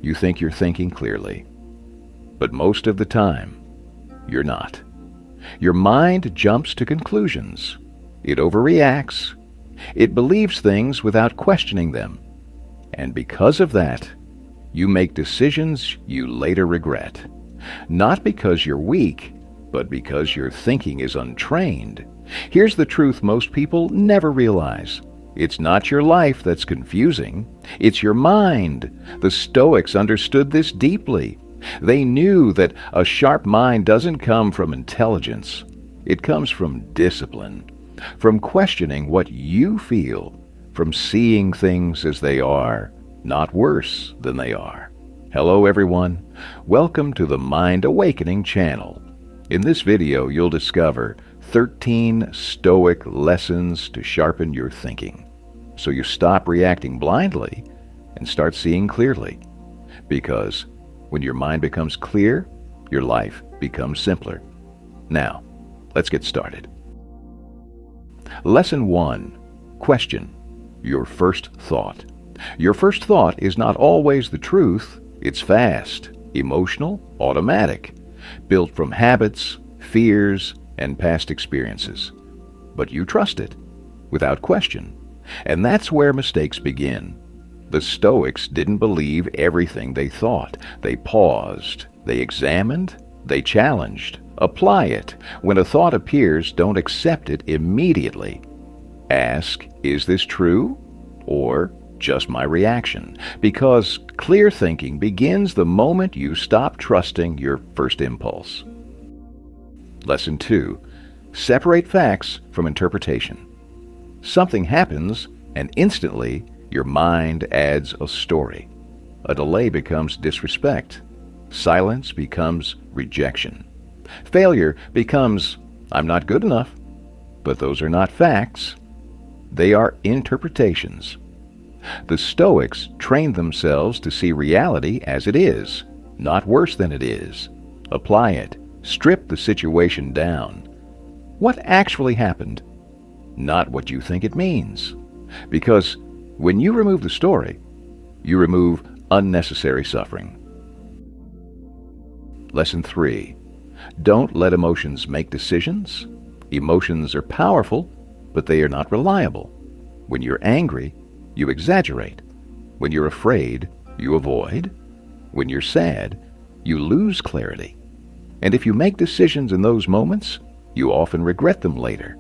you think you're thinking clearly. But most of the time, you're not. Your mind jumps to conclusions. It overreacts. It believes things without questioning them. And because of that, you make decisions you later regret. Not because you're weak, but because your thinking is untrained. Here's the truth most people never realize. It's not your life that's confusing. It's your mind. The Stoics understood this deeply. They knew that a sharp mind doesn't come from intelligence. It comes from discipline, from questioning what you feel, from seeing things as they are, not worse than they are. Hello everyone. Welcome to the Mind Awakening channel. In this video, you'll discover 13 Stoic lessons to sharpen your thinking, so you stop reacting blindly and start seeing clearly. Because when your mind becomes clear, your life becomes simpler. Now, let's get started. Lesson 1. Question your first thought. Your first thought is not always the truth. It's fast, emotional, automatic, built from habits, fears, and past experiences. But you trust it, without question. And that's where mistakes begin. The Stoics didn't believe everything they thought. They paused, they examined, they challenged. Apply it. When a thought appears, don't accept it immediately. Ask, is this true? Or just my reaction? Because clear thinking begins the moment you stop trusting your first impulse. Lesson 2. Separate facts from interpretation. Something happens, and instantly your mind adds a story. A delay becomes disrespect. Silence becomes rejection. Failure becomes, I'm not good enough. But those are not facts. They are interpretations. The Stoics trained themselves to see reality as it is, not worse than it is. Apply it. Strip the situation down. What actually happened? Not what you think it means. Because when you remove the story, you remove unnecessary suffering. Lesson 3. Don't let emotions make decisions. Emotions are powerful, but they are not reliable. When you're angry, you exaggerate. When you're afraid, you avoid. When you're sad, you lose clarity. And if you make decisions in those moments, you often regret them later.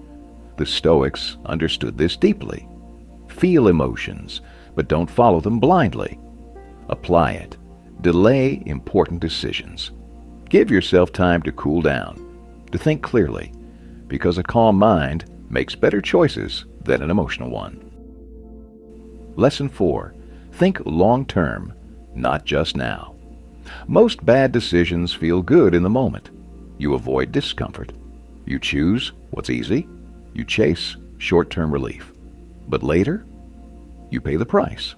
The Stoics understood this deeply. Feel emotions, but don't follow them blindly. Apply it. Delay important decisions. Give yourself time to cool down, to think clearly, because a calm mind makes better choices than an emotional one. Lesson 4. Think long-term, not just now. Most bad decisions feel good in the moment. You avoid discomfort. You choose what's easy. You chase short-term relief. But later, you pay the price.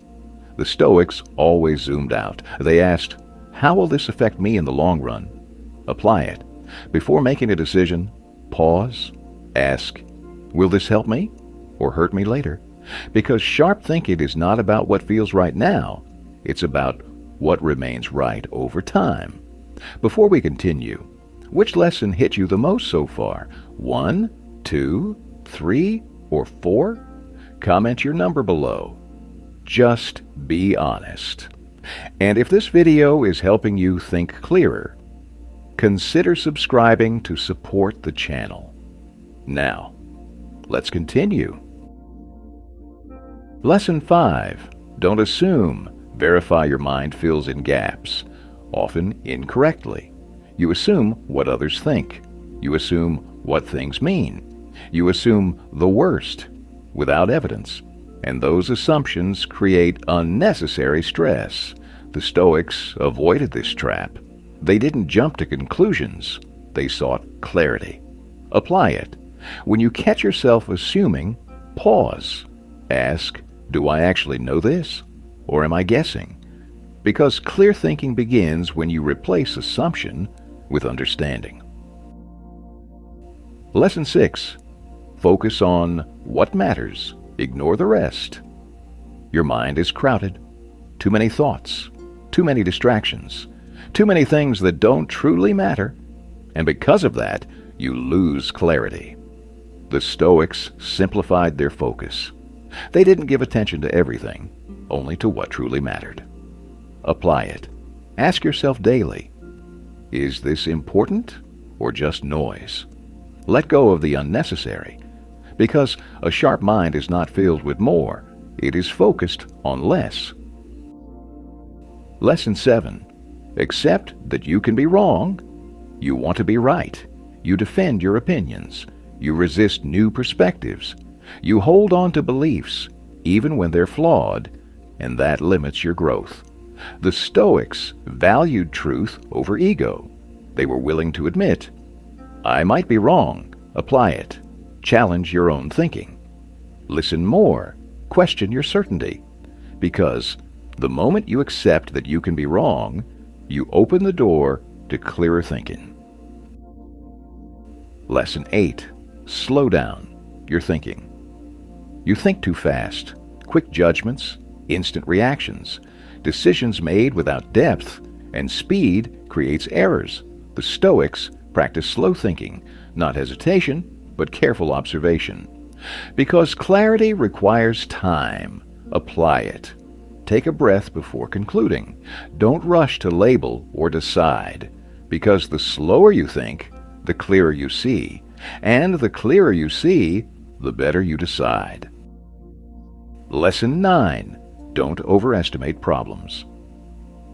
The Stoics always zoomed out. They asked, how will this affect me in the long run? Apply it. Before making a decision, pause, ask, will this help me or hurt me later? Because sharp thinking is not about what feels right now. It's about what remains right over time. Before we continue, which lesson hit you the most so far? 1, 2, 3, or 4? Comment your number below. Just be honest. And if this video is helping you think clearer, consider subscribing to support the channel. Now, let's continue. Lesson 5. Don't assume. Verify your mind fills in gaps, often incorrectly. You assume what others think. You assume what things mean. You assume the worst without evidence. And those assumptions create unnecessary stress. The Stoics avoided this trap. They didn't jump to conclusions. They sought clarity. Apply it. When you catch yourself assuming, pause. Ask, do I actually know this? Or am I guessing? Because clear thinking begins when you replace assumption with understanding. Lesson 6. Focus on what matters. Ignore the rest. Your mind is crowded. Too many thoughts. too many distractions, too many things that don't truly matter, and because of that, you lose clarity. The Stoics simplified their focus. They didn't give attention to everything, only to what truly mattered. Apply it. Ask yourself daily, is this important or just noise? Let go of the unnecessary, because a sharp mind is not filled with more, it is focused on less. Lesson 7. Accept that you can be wrong. You want to be right. You defend your opinions. You resist new perspectives. You hold on to beliefs, even when they're flawed, and that limits your growth. The Stoics valued truth over ego. They were willing to admit, I might be wrong. Apply it. Challenge your own thinking. Listen more. Question your certainty. Because the moment you accept that you can be wrong, you open the door to clearer thinking. Lesson 8. Slow down your thinking. You think too fast. Quick judgments, instant reactions, decisions made without depth, and speed creates errors. The Stoics practice slow thinking, not hesitation, but careful observation. Because clarity requires time, apply it. Take a breath before concluding. Don't rush to label or decide, because the slower you think, the clearer you see, and the clearer you see, the better you decide. Lesson 9. Don't overestimate problems.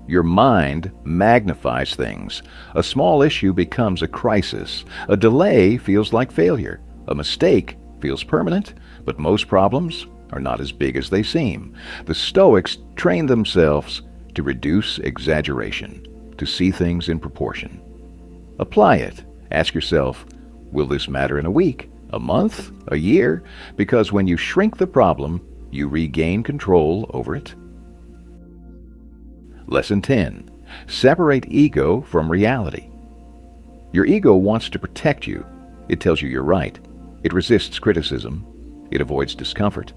Your mind magnifies things. A small issue becomes a crisis. A delay feels like failure. A mistake feels permanent, but most problems are not as big as they seem. The Stoics trained themselves to reduce exaggeration, to see things in proportion. Apply it. Ask yourself, will this matter in a week, a month, a year? Because when you shrink the problem, you regain control over it. Lesson 10. Separate ego from reality. Your ego wants to protect you. It tells you you're right. It resists criticism. It avoids discomfort.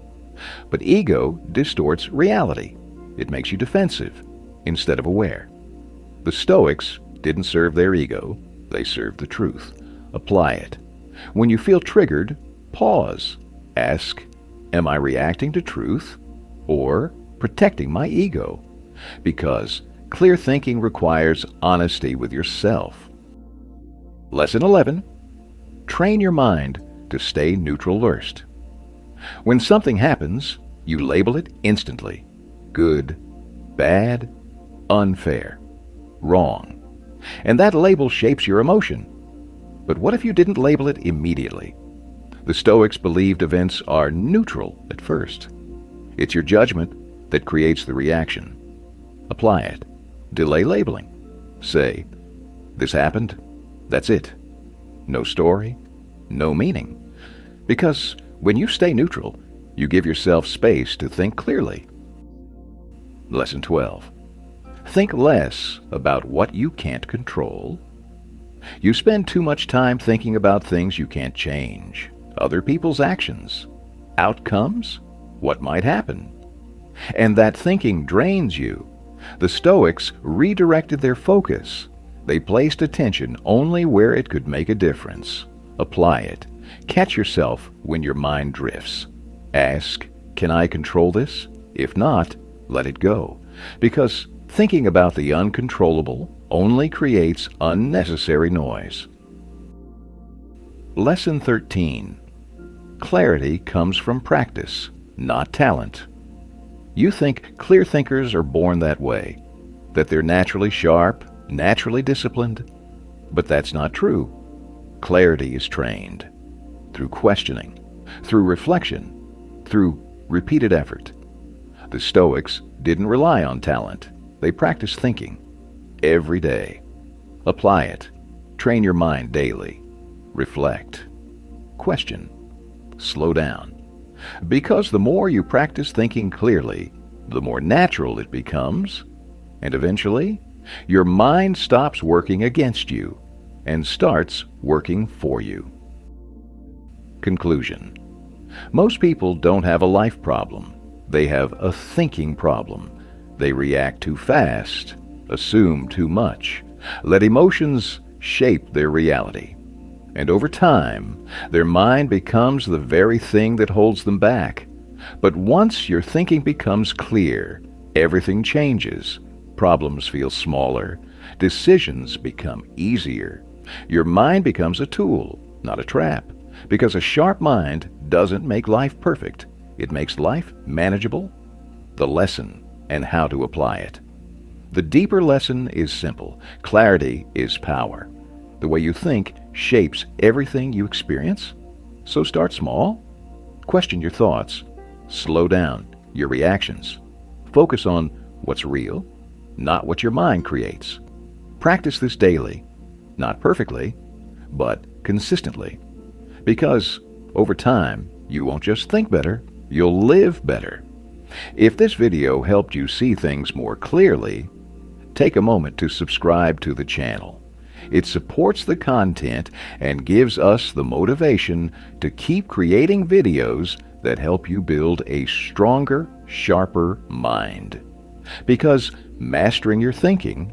But ego distorts reality. It makes you defensive instead of aware. The Stoics didn't serve their ego. They served the truth. Apply it. When you feel triggered, pause. Ask, am I reacting to truth or protecting my ego? Because clear thinking requires honesty with yourself. Lesson 11. Train your mind to stay neutral first. When something happens, you label it instantly. Good, bad, unfair, wrong. And that label shapes your emotion. But what if you didn't label it immediately? The Stoics believed events are neutral at first. It's your judgment that creates the reaction. Apply it. Delay labeling. Say, this happened, that's it. No story, no meaning. Because when you stay neutral, you give yourself space to think clearly. Lesson 12. Think less about what you can't control. You spend too much time thinking about things you can't change. Other people's actions, outcomes, what might happen. And that thinking drains you. The Stoics redirected their focus. They placed attention only where it could make a difference. Apply it. Catch yourself when your mind drifts. Ask, can I control this? If not, let it go. Because thinking about the uncontrollable only creates unnecessary noise. Lesson 13. Clarity comes from practice, not talent. You think clear thinkers are born that way, that they're naturally sharp, naturally disciplined, but that's not true. Clarity is trained through questioning, through reflection, through repeated effort. The Stoics didn't rely on talent. They practiced thinking every day. Apply it. Train your mind daily. Reflect. Question. Slow down. Because the more you practice thinking clearly, the more natural it becomes, and eventually, your mind stops working against you and starts working for you. Conclusion. Most people don't have a life problem. They have a thinking problem. They react too fast, assume too much, let emotions shape their reality. And over time, their mind becomes the very thing that holds them back. But once your thinking becomes clear, everything changes. Problems feel smaller. Decisions become easier. Your mind becomes a tool, not a trap, because a sharp mind doesn't make life perfect. It makes life manageable. The lesson and how to apply it. The deeper lesson is simple. Clarity is power. The way you think shapes everything you experience. So start small. Question your thoughts. Slow down your reactions. Focus on what's real, not what your mind creates. Practice this daily, not perfectly, but consistently. Because over time, you won't just think better, you'll live better. If this video helped you see things more clearly, take a moment to subscribe to the channel. It supports the content and gives us the motivation to keep creating videos that help you build a stronger, sharper mind. Because mastering your thinking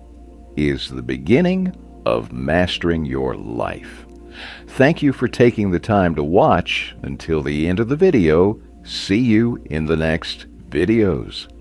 is the beginning of mastering your life. Thank you for taking the time to watch until the end of the video. See you in the next videos.